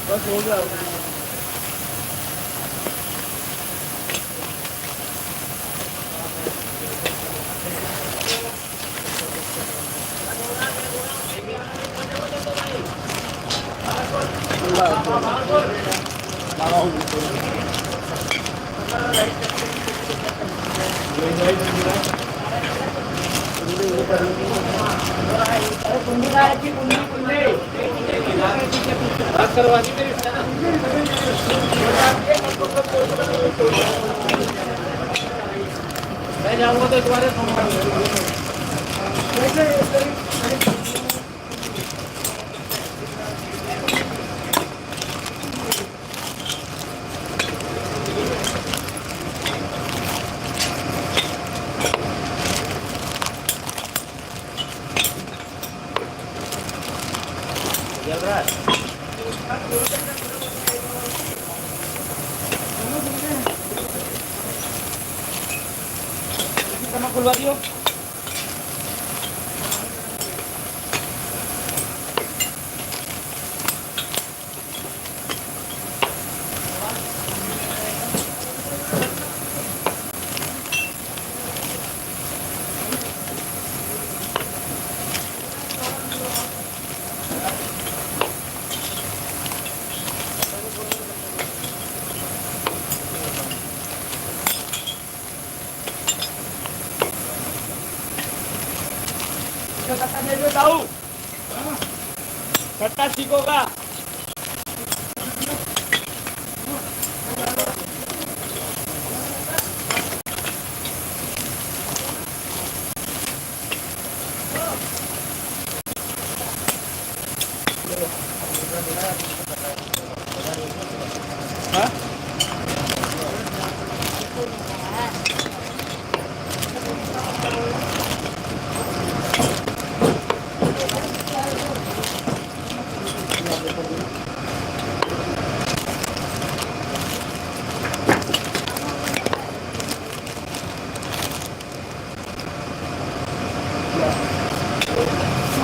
बस हो गया। बात करवा दी मैं जाऊंगा तो तुम्हारे चल रहा है। खुलवा दियो। कट्टा दे दो ताऊ, कट्टा सीखोगा।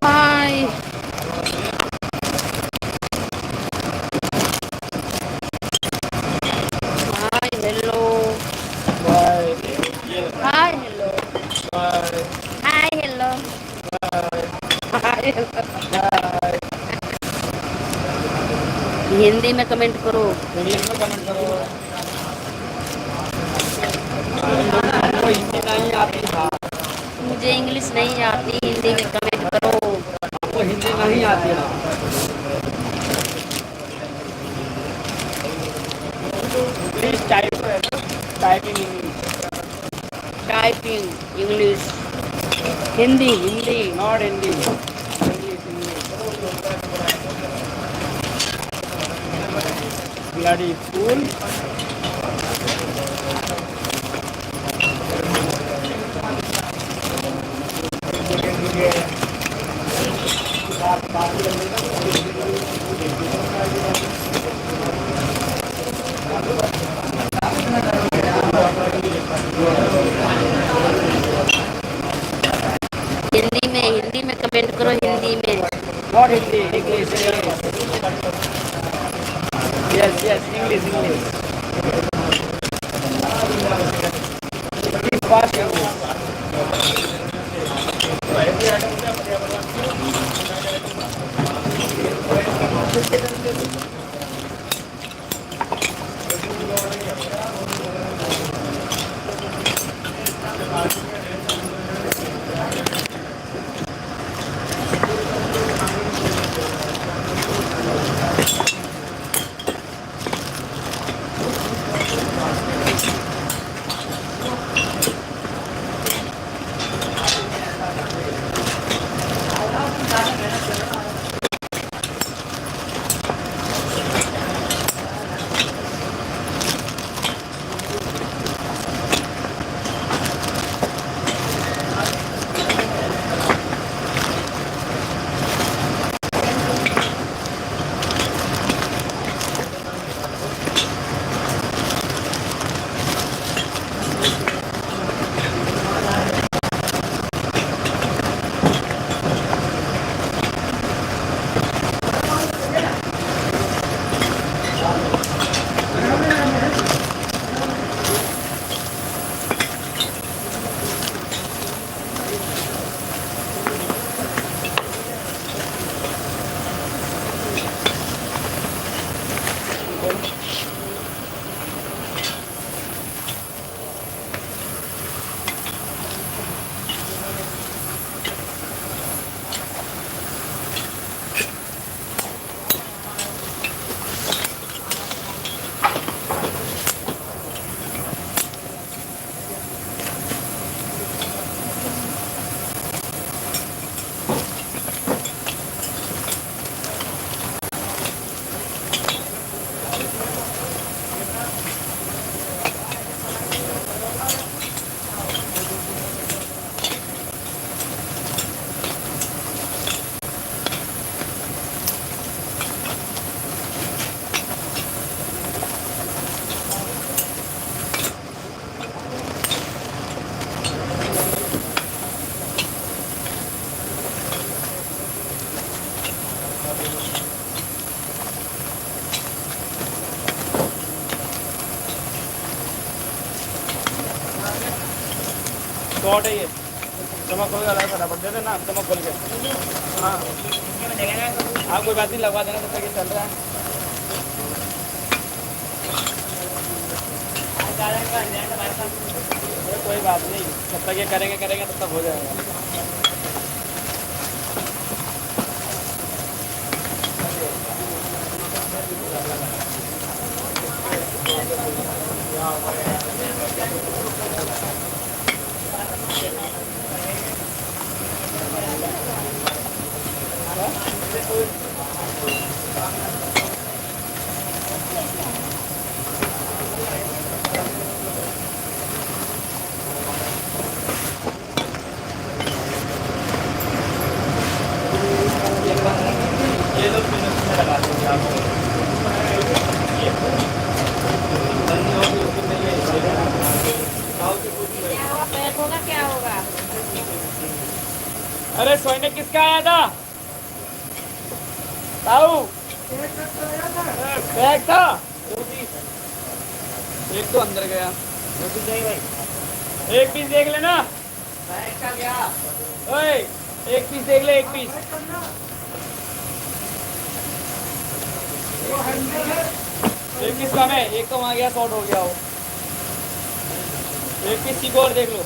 Hi. Hi, hello. Bye. Hi, hello. Bye. Hi, hello. Bye. Hi, hello. Bye. Hindi में कमेंट करो। इंग्लिश में कमेंट करो। हमको हिंदी नहीं आती था। मुझे इंग्लिश नहीं आती, हिंदी में कमेंट करो। हमको हिंदी नहीं आती है। Please typing English. Typing English, Hindi Hindi. Not Hindi, English English. Bloody fool. Hindi में कमेंट करो, हिंदी में। Not Hindi, English English. Yes yes, English English. Fast short है ये। चमक खोल के फटाफट दे देना, चमक खोल के। हाँ हाँ कोई बात नहीं, लगवा देना तब तक ये चल रहा है। कोई बात नहीं, जब तक ये करेंगे तब तक हो जाएगा। ये लोग लगा देंगे आपको। पैक होगा क्या होगा? अरे सोने किसका आया था ताऊ? बैग था एक तो अंदर गया। भाई एक पीस देख लेना। बैग का गया। ओए एक पीस देख ले, एक पीस। एक पीस कम है, एक तो वहां गया, शॉर्ट हो गया वो। एक पीस सीखो और देख लो।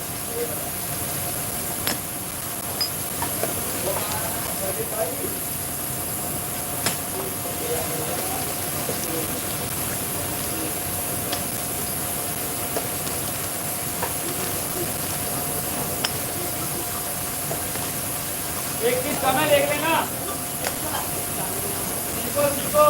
एक पीस कम है, देख लेना। सीखो सीखो।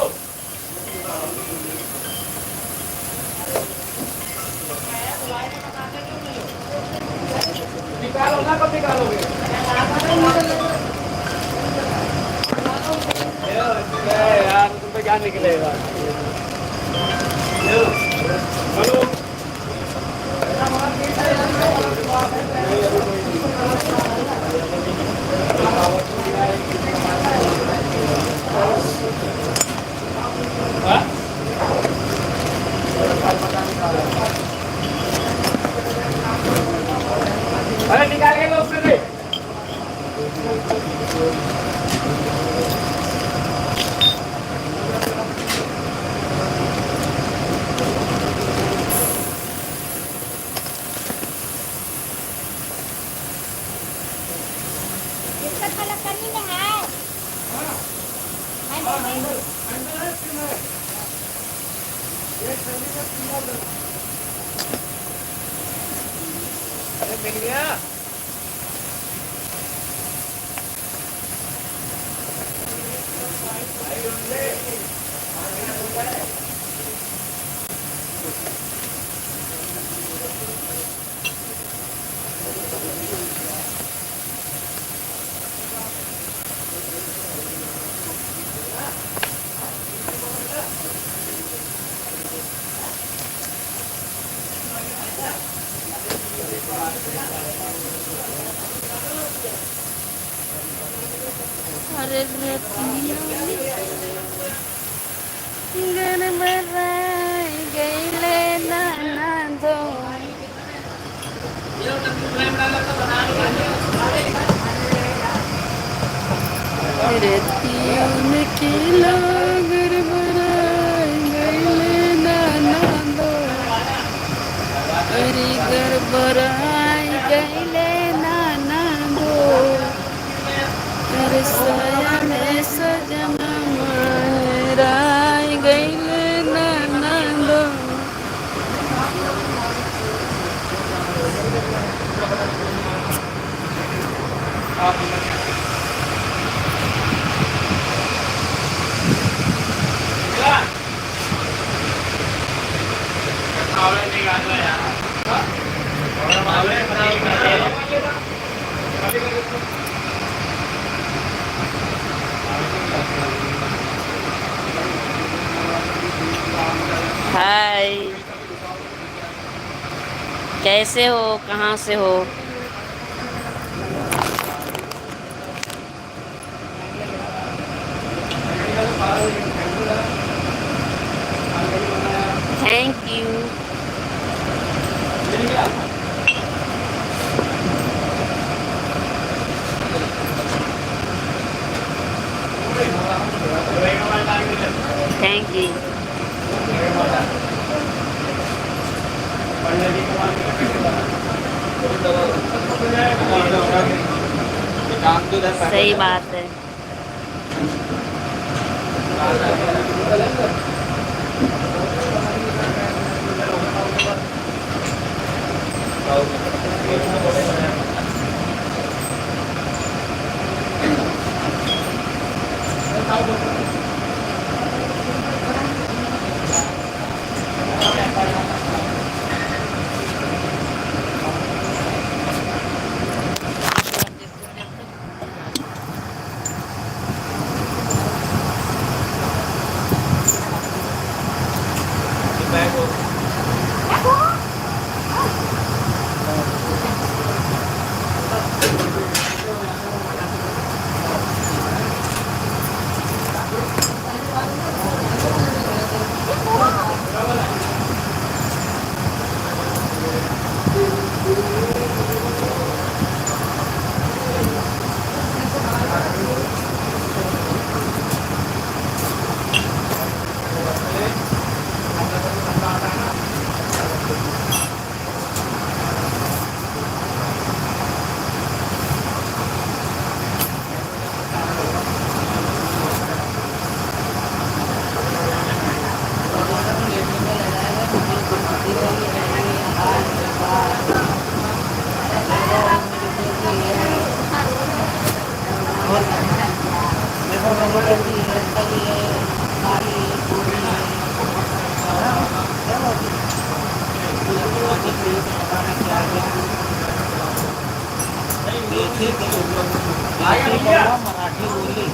निकालो ना, कब निकालोगे? यार तुम पे क्या निकलेगा? हेलो अरे निकाल के लो उससे। इसका कलर करनी में है। अरे मिल गया। अरे घर बराई गईले नाना दो। रतियों के लोग घर बराई गईले नाना दो। अरे घर बराई गईले नाना दो। अरे साया में सजना महराई गईले नाना दो। हाय, कैसे हो, कहाँ से हो? Thank you. Thank you. सही बात है। मराठी बोलली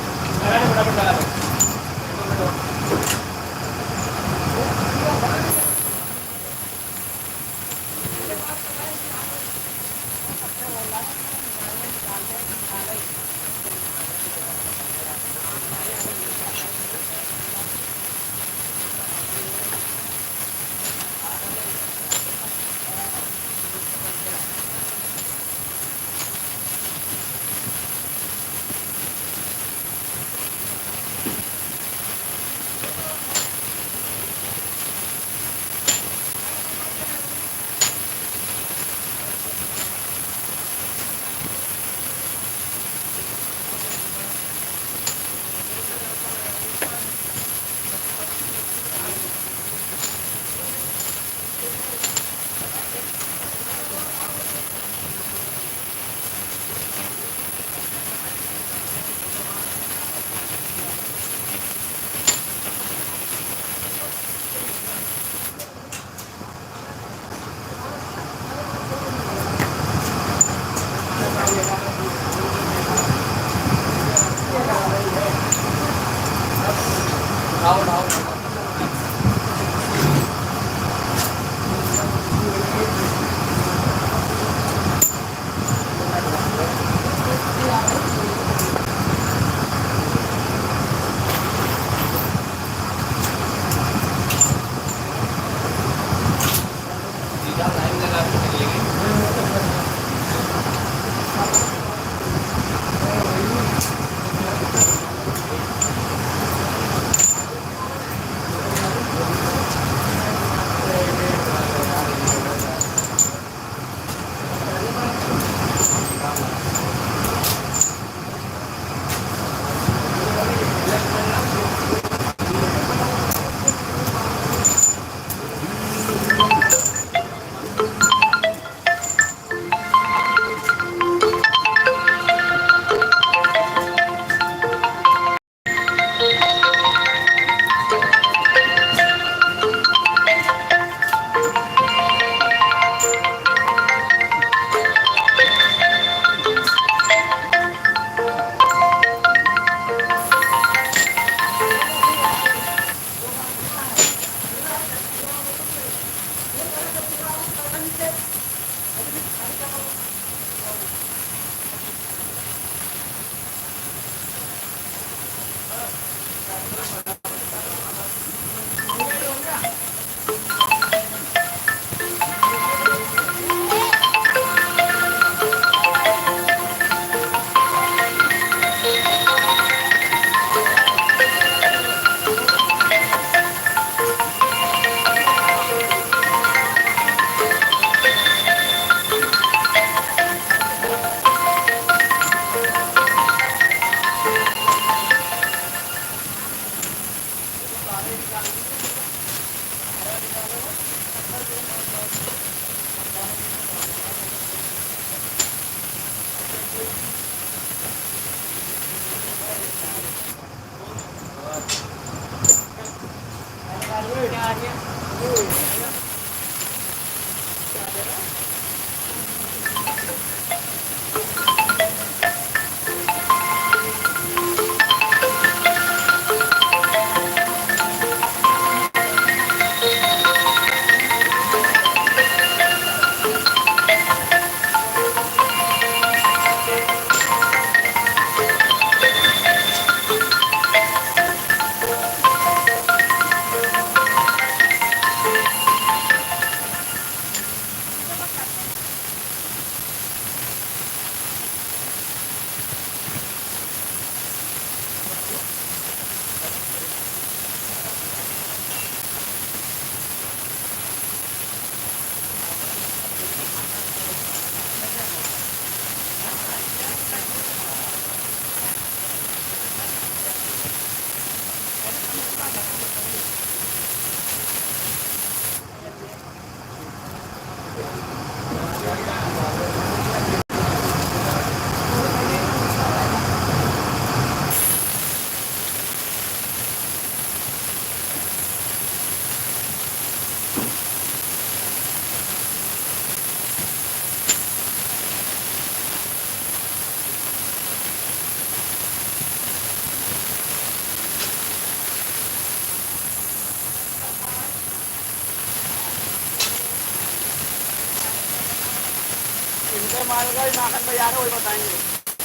इनका माल का नाखन में यार वही बताएंगे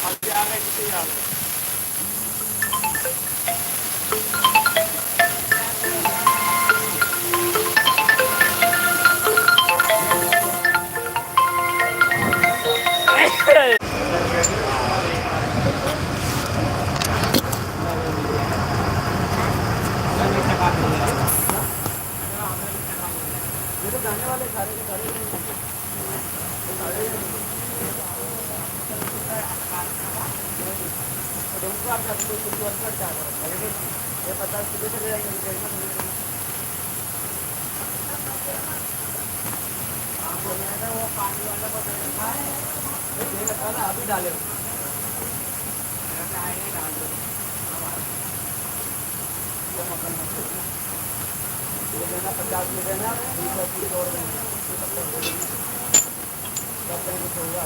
आगे आगे किसी यार ये तो जाने वाले सारे के सारे ये 50 किलो से जाएंगे वो पानी वाला को था अभी डाले देना 50 में देना 20 की दौड़ देना होगा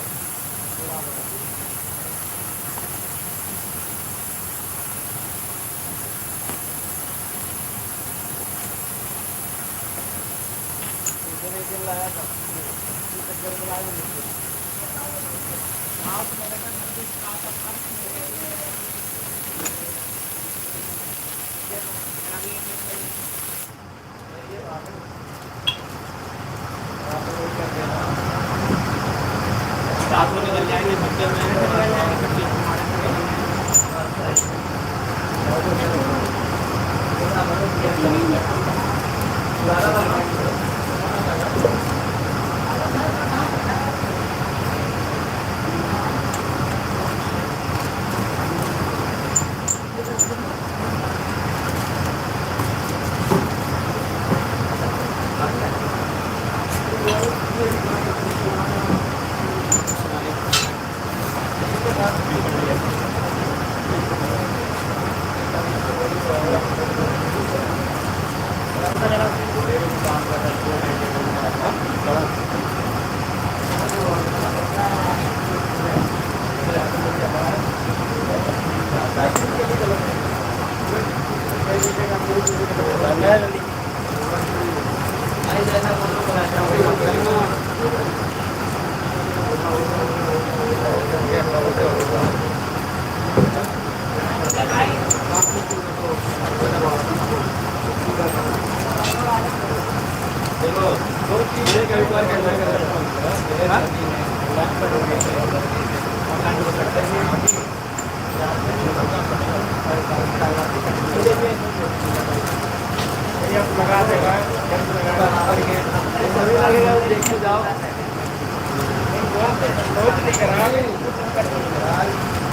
दिन लाया था साथ में निकल जाएंगे बच्चे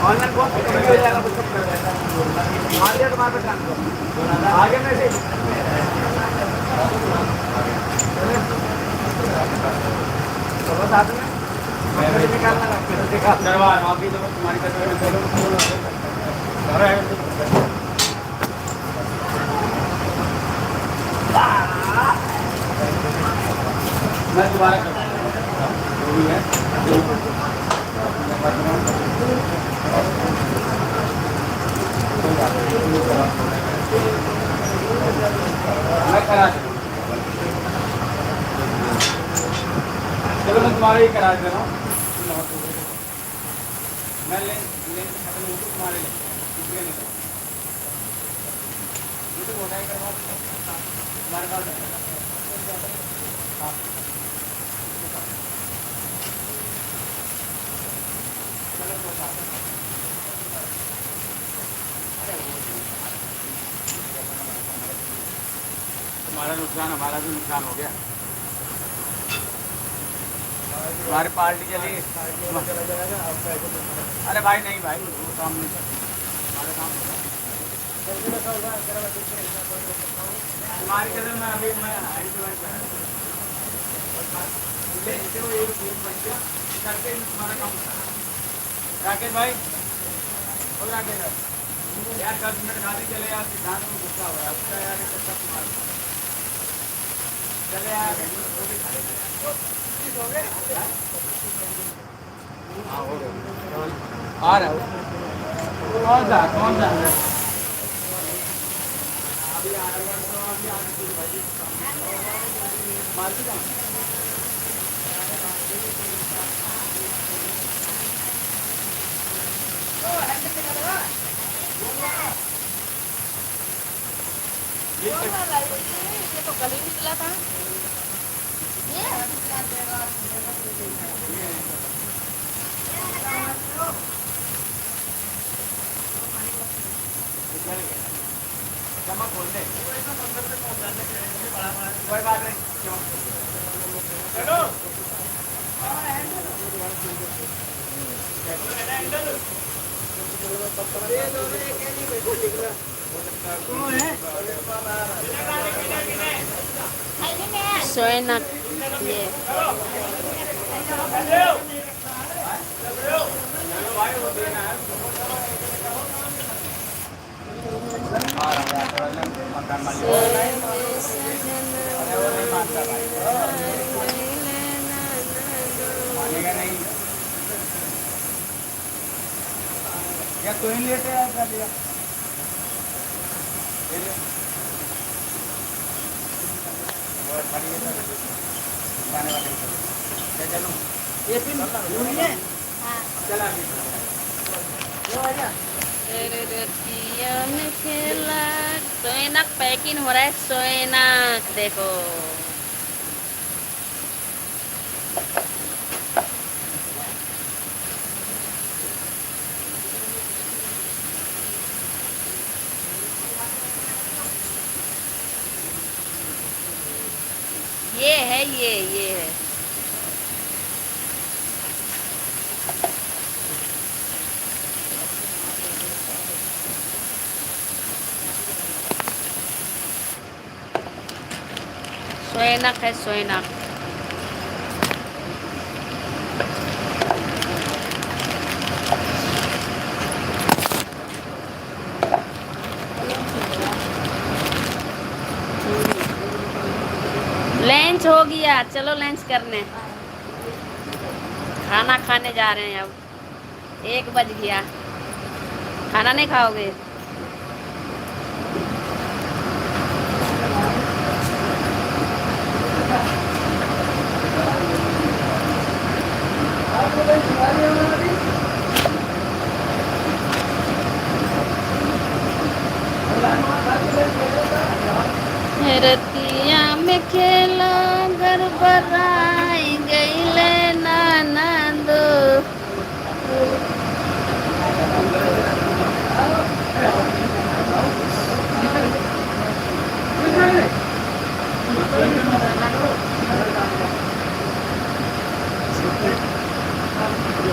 ऑनलाइन बहुत हो जाएगा मार्केट आगे में से चलो साथ में निकालना अभी तो तुम्हारी दोबारा कर जो भी है मैं करा चलो मैं तुम्हारा ही करा दे रहा हूँ मैं ले खत्म हो तुम्हारे लिए इसलिए नहीं तो मोटाई करवा तुम्हारे पास हाँ चलो तो तुम्हारा नुकसान हमारा भी नुकसान हो गया तुम्हारी पार्टी के लिए अरे भाई नहीं भाई वो काम नहीं हमारा काम तुम्हारी कदर में अभी मैं करके तुम्हारा काम राकेश भाई और राकेश यार 10 मिनट खाते चले यार सिद्धांत में गुस्सा हो रहा है उसका यार चले यार वो भी खा लेते आ रहा हूँ कौन सा अभी आ रहा ये तो कल ही निकला था जमा खोल दे कोई बात नहीं चलो सोएनक ये मानेगा नहीं या तू ही लेटे आ कर दिया चलो ये पिन है चला में खेला सोएनक पैकिंग हो रहा है सोएनक देखो ये है ये है सोएनक है सोएनक लंच हो गया चलो लंच करने खाना खाने जा रहे हैं अब 1 बज गया खाना नहीं खाओगे रतिया में खेला घर बराई गईले नानंदो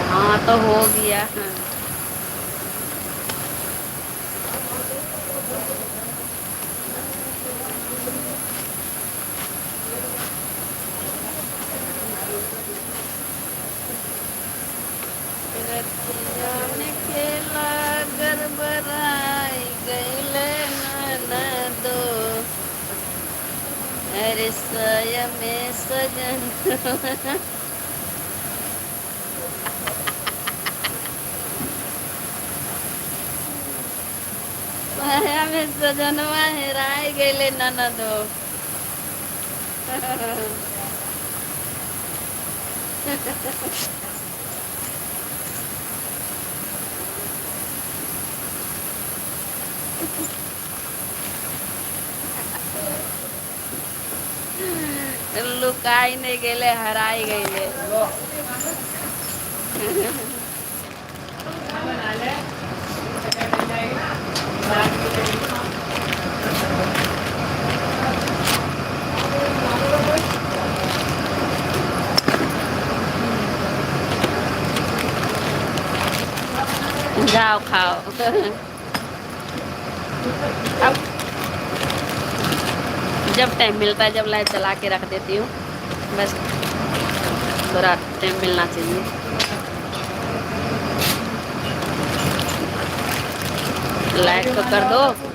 हाँ तो हो गया हाँ। मेरे साया में सजन साया में सजनवा हेराय गेले ननदो लुकाई नहीं गेले हराई गेले जाओ खाओ अब जब टाइम मिलता है जब लाइट चला के रख देती हूँ बस थोड़ा टाइम मिलना चाहिए लाइट को कर दो